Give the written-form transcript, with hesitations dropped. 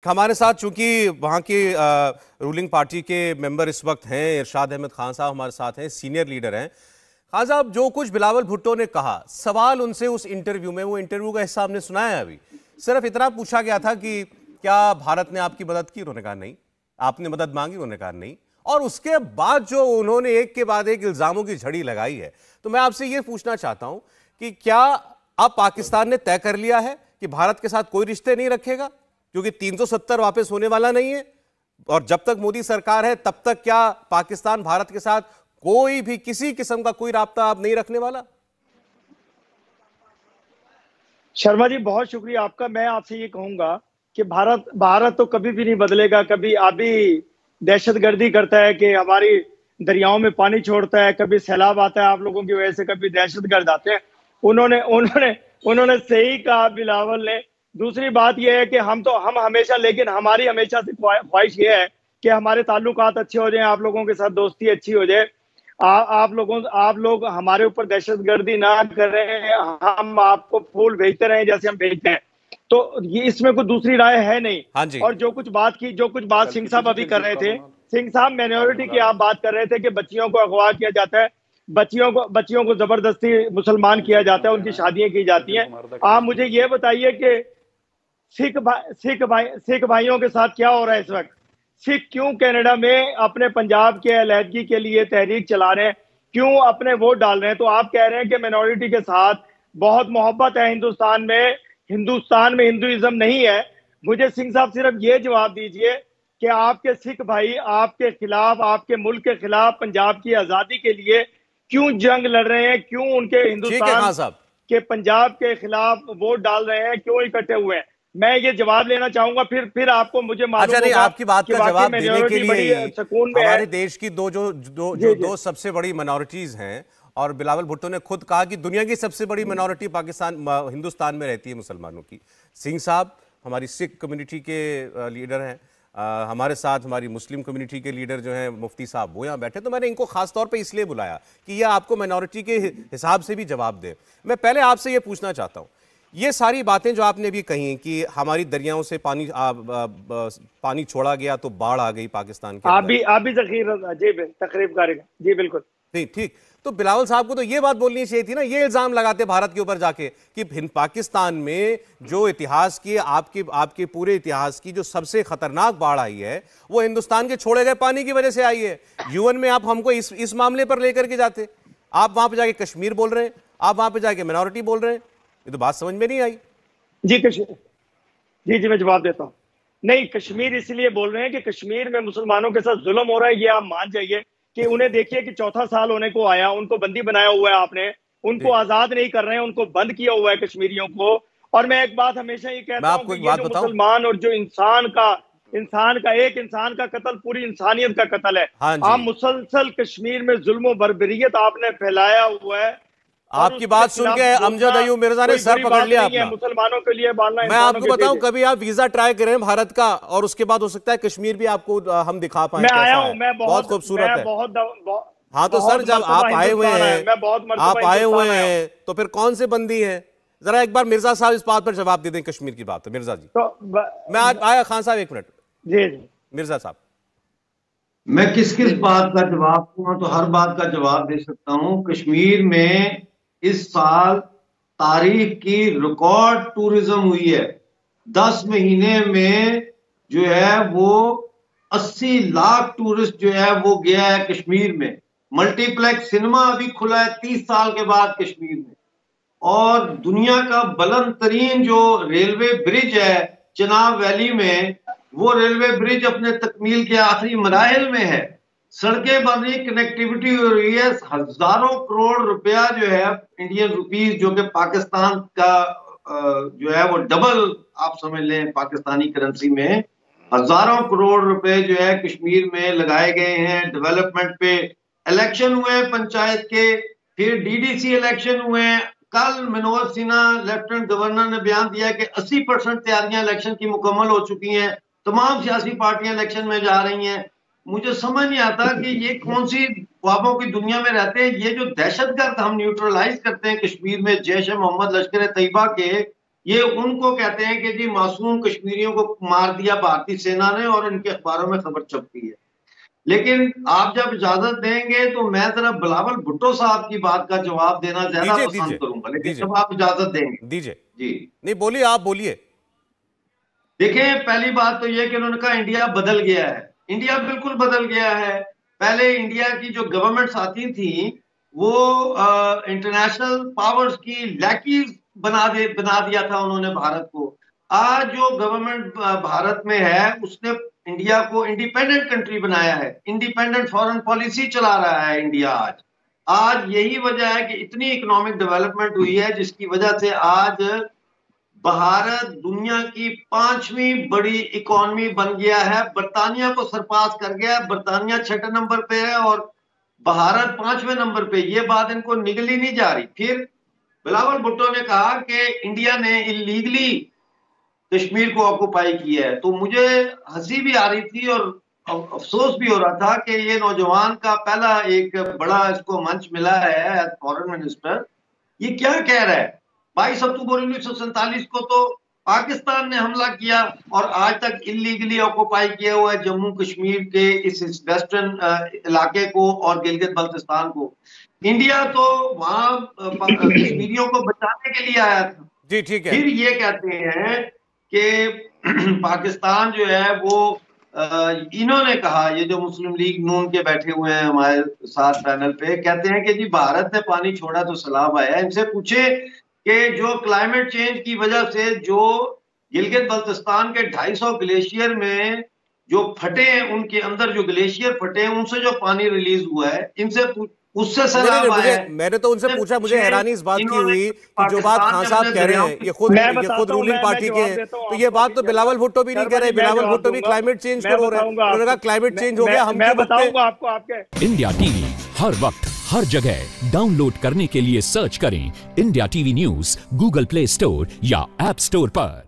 हमारे साथ चूंकि वहाँ की रूलिंग पार्टी के मेंबर इस वक्त हैं, इरशाद अहमद खान साहब हमारे साथ हैं, सीनियर लीडर हैं। खान साहब, जो कुछ बिलावल भुट्टो ने कहा, सवाल उनसे उस इंटरव्यू में, वो इंटरव्यू का हिस्सा हमने सुना है अभी, सिर्फ इतना पूछा गया था कि क्या भारत ने आपकी मदद की? उन्होंने कहा नहीं। आपने मदद मांगी? उन्होंने कहा नहीं। और उसके बाद जो उन्होंने एक के बाद एक इल्जामों की झड़ी लगाई है, तो मैं आपसे ये पूछना चाहता हूं कि क्या अब पाकिस्तान ने तय कर लिया है कि भारत के साथ कोई रिश्ते नहीं रखेगा, क्योंकि 370 वापस होने वाला नहीं है, और जब तक मोदी सरकार है तब तक क्या पाकिस्तान भारत के साथ कोई भी किसी किस्म का कोई राब्ता आप नहीं रखने वाला? शर्मा जी, बहुत शुक्रिया आपका। मैं आपसे ये कहूंगा कि भारत तो कभी भी नहीं बदलेगा। कभी अभी दहशतगर्दी करता है कि हमारी दरियाओं में पानी छोड़ता है, कभी सैलाब आता है आप लोगों की वजह से, कभी दहशतगर्द आते हैं। उन्होंने उन्होंने उन्होंने सही कहा बिलावल ने। दूसरी बात यह है कि हम हमेशा, लेकिन हमारी हमेशा से ख्वाहिश ये है कि हमारे ताल्लुकात अच्छे हो जाए, आप लोगों के साथ दोस्ती अच्छी हो जाए। आप लोग हमारे ऊपर दहशतगर्दी ना करें, हम आपको फूल भेजते रहे जैसे हम भेजते हैं, तो ये इसमें कोई दूसरी राय है नहीं। हाँ जी। और जो कुछ बात सिंह साहब अभी कर रहे थे, सिंह साहब माइनॉरिटी की आप बात कर रहे थे कि बच्चियों को अगवा किया जाता है, बच्चियों को जबरदस्ती मुसलमान किया जाता है, उनकी शादियां की जाती हैं। आप मुझे ये बताइए कि सिख भाइयों के साथ क्या हो रहा है इस वक्त? सिख क्यों कनाडा में अपने पंजाब के अलहदगी के लिए तहरीक चला रहे हैं, क्यों अपने वोट डाल रहे हैं? तो आप कह रहे हैं कि माइनॉरिटी के साथ बहुत मोहब्बत है हिंदुस्तान में हिंदुइज्म नहीं है। मुझे सिंह साहब सिर्फ ये जवाब दीजिए कि आपके सिख भाई आपके खिलाफ, आपके मुल्क के खिलाफ, पंजाब की आजादी के लिए क्यों जंग लड़ रहे हैं? क्यों उनके हिंदुस्तान के पंजाब के खिलाफ वोट डाल रहे हैं? क्यों इकट्ठे हुए हैं? मैं ये जवाब लेना चाहूंगा, फिर आपको मुझे मालूम अच्छा, नहीं, होगा आपकी बात का जवाब देने के लिए सुकून में हमारे देश की दो सबसे बड़ी माइनॉरिटीज हैं, और बिलावल भुट्टो ने खुद कहा कि दुनिया की सबसे बड़ी माइनॉरिटी हिंदुस्तान में रहती है मुसलमानों की। सिंह साहब हमारी सिख कम्युनिटी के लीडर हैं, हमारे साथ हमारी मुस्लिम कम्युनिटी के लीडर जो हैं मुफ्ती साहब, वो यहाँ बैठे। तो मैंने इनको खास तौर पे इसलिए बुलाया कि ये आपको माइनॉरिटी के हिसाब से भी जवाब दे। मैं पहले आपसे ये पूछना चाहता हूँ, ये सारी बातें जो आपने अभी कही कि हमारी दरियाओं से पानी छोड़ा गया तो बाढ़ आ गई पाकिस्तान के अंदर, आप भी तकरीब करेगा जी, बिल्कुल ठीक। तो बिलावल साहब को तो ये बात बोलनी चाहिए थी ना, ये इल्जाम लगाते भारत के ऊपर जाके कि पाकिस्तान में जो इतिहास की आपके पूरे इतिहास की जो सबसे खतरनाक बाढ़ आई है वो हिंदुस्तान के छोड़े गए पानी की वजह से आई है। यूएन में आप हमको इस मामले पर लेकर के जाते, आप वहां पे जाके कश्मीर बोल रहे हैं, आप वहां पे जाके माइनॉरिटी बोल रहे हैं। ये तो बात समझ में नहीं आई जी। जी, मैं जवाब देता हूँ। नहीं, कश्मीर इसलिए बोल रहे हैं कि कश्मीर में मुसलमानों के साथ जुल्म हो रहा है, ये आप मान जाइए। कि उन्हें देखिए कि चौथा साल होने को आया, उनको बंदी बनाया हुआ है आपने, उनको आजाद नहीं कर रहे हैं, उनको बंद किया हुआ है कश्मीरियों को। और मैं एक बात हमेशा ये कहता हूँ कि ये जो मुसलमान और जो इंसान का कत्ल पूरी इंसानियत का कत्ल है। आप मुसलसल कश्मीर में जुल्म बर्बरियत आपने फैलाया हुआ है। आपकी बात सुन के अमजद अयूब मिर्जा ने सर पकड़ लिया अपना। मुसलमानों के लिए बालना। मैं आपको बताऊं, कभी आप वीजा ट्राई करें भारत का, और उसके बाद हो सकता है कश्मीर भी आपको हम दिखा पाए। मैं आया हूं, मैं बहुत खूबसूरत है। हाँ तो सर, जब आप आए हुए हैं तो फिर कौन से बंदी हैं? जरा एक बार मिर्जा साहब इस बात पर जवाब दे दें, कश्मीर की बात है। मिर्जा जी, मैं आज आया। खान साहब एक मिनट। जी मिर्जा साहब, मैं किस बात का जवाब दूंगा? तो हर बात का जवाब दे सकता हूं। कश्मीर में इस साल तारीख की रिकॉर्ड टूरिज्म हुई है। 10 महीने में जो है वो 80 लाख टूरिस्ट जो है वो गया है कश्मीर में। मल्टीप्लेक्स सिनेमा अभी खुला है 30 साल के बाद कश्मीर में। और दुनिया का बुलंद तरीन जो रेलवे ब्रिज है चिनाब वैली में, वो रेलवे ब्रिज अपने तकमील के आखिरी मराहिल में है। सड़कें बन रही, कनेक्टिविटी हो रही है। हजारों करोड़ रुपया जो है इंडियन रुपीज, जो कि पाकिस्तान का जो है वो डबल आप समझ लें पाकिस्तानी करेंसी में, हजारों करोड़ रुपए जो है कश्मीर में लगाए गए हैं डेवलपमेंट पे। इलेक्शन हुए हैं पंचायत के, फिर डीडीसी इलेक्शन हुए हैं। कल मनोज सिन्हा लेफ्टिनेंट गवर्नर ने बयान दिया कि 80% तैयारियां इलेक्शन की मुकम्मल हो चुकी हैं। तमाम सियासी पार्टियां इलेक्शन में जा रही हैं। मुझे समझ नहीं आता कि ये कौन सी ख्वाबों की दुनिया में रहते हैं। ये जो दहशतगर्द हम न्यूट्रलाइज करते हैं कश्मीर में, जैश ए मोहम्मद, लश्कर ए तैयबा के, ये उनको कहते हैं कि जी मासूम कश्मीरियों को मार दिया भारतीय सेना ने और इनके अखबारों में खबर छपती है। लेकिन आप जब इजाजत देंगे तो मैं जरा बिलावल भुट्टो साहब की बात का जवाब देना ज्यादा पसंद करूंगा, लेकिन जब आप इजाजत देंगे। दीजिए जी नहीं, बोलिए, आप बोलिए। देखें, पहली बात तो यह कि उन्होंने कहा इंडिया बदल गया है। इंडिया बिल्कुल बदल गया है। पहले इंडिया की जो गवर्नमेंट्स आती थी वो इंटरनेशनल पावर्स की लैकीज बना दिया था उन्होंने भारत को। आज जो गवर्नमेंट भारत में है उसने इंडिया को इंडिपेंडेंट कंट्री बनाया है, इंडिपेंडेंट फॉरेन पॉलिसी चला रहा है इंडिया आज यही वजह है कि इतनी इकोनॉमिक डेवलपमेंट हुई है, जिसकी वजह से आज भारत दुनिया की 5वीं बड़ी इकोनॉमी बन गया है, बर्तानिया को सरपास कर गया है। बर्तानिया 6 नंबर पे है और भारत 5वें नंबर पे। ये बात इनको निगली नहीं जा रही। फिर बिलावल भुट्टो ने कहा कि इंडिया ने इलीगली कश्मीर को ऑक्युपाई किया है, तो मुझे हंसी भी आ रही थी और अफसोस भी हो रहा था कि ये नौजवान का पहला एक बड़ा इसको मंच मिला है एज फॉरेन मिनिस्टर। ये क्या कह रहा है? 22 अक्टूबर 1947 को तो पाकिस्तान ने हमला किया और आज तक इलीगली ऑक्युपाई किया हुआ है जम्मू कश्मीर के इस वेस्टर्न इलाके को और गिलगित बल्तिस्तान को। इंडिया तो वहां कश्मीरियों को बचाने के लिए आया था। जी ठीक है। फिर ये कहते हैं कि पाकिस्तान जो है वो इन्होंने कहा, ये जो मुस्लिम लीग नून के बैठे हुए हैं हमारे साथ पैनल पे, कहते हैं कि जी भारत ने पानी छोड़ा तो सैलाब आया। इनसे पूछे कि जो क्लाइमेट चेंज की वजह से जो गिलगित बल्तिस्तान के 250 ग्लेशियर में जो फटे हैं, उनके अंदर जो ग्लेशियर फटे हैं उनसे जो पानी रिलीज हुआ है, इनसे उससे सैलाब आया है। मैंने तो उनसे पूछा, मुझे हैरानी इस बात की हुई कि जो बात खान साहब कह रहे हैं ये खुद रूलिंग पार्टी के हैं, तो ये बात तो बिलावल भुट्टो भी नहीं कह रहे। बिलावल भुट्टो भी क्लाइमेट चेंज पर हो रहे हैं। उन्होंने कहा क्लाइमेट चेंज हो गया, हम मैं बताऊंगा आपको आपके। इंडिया टीवी हर वक्त हर जगह डाउनलोड करने के लिए सर्च करें India TV news Google play store या ऐप स्टोर पर।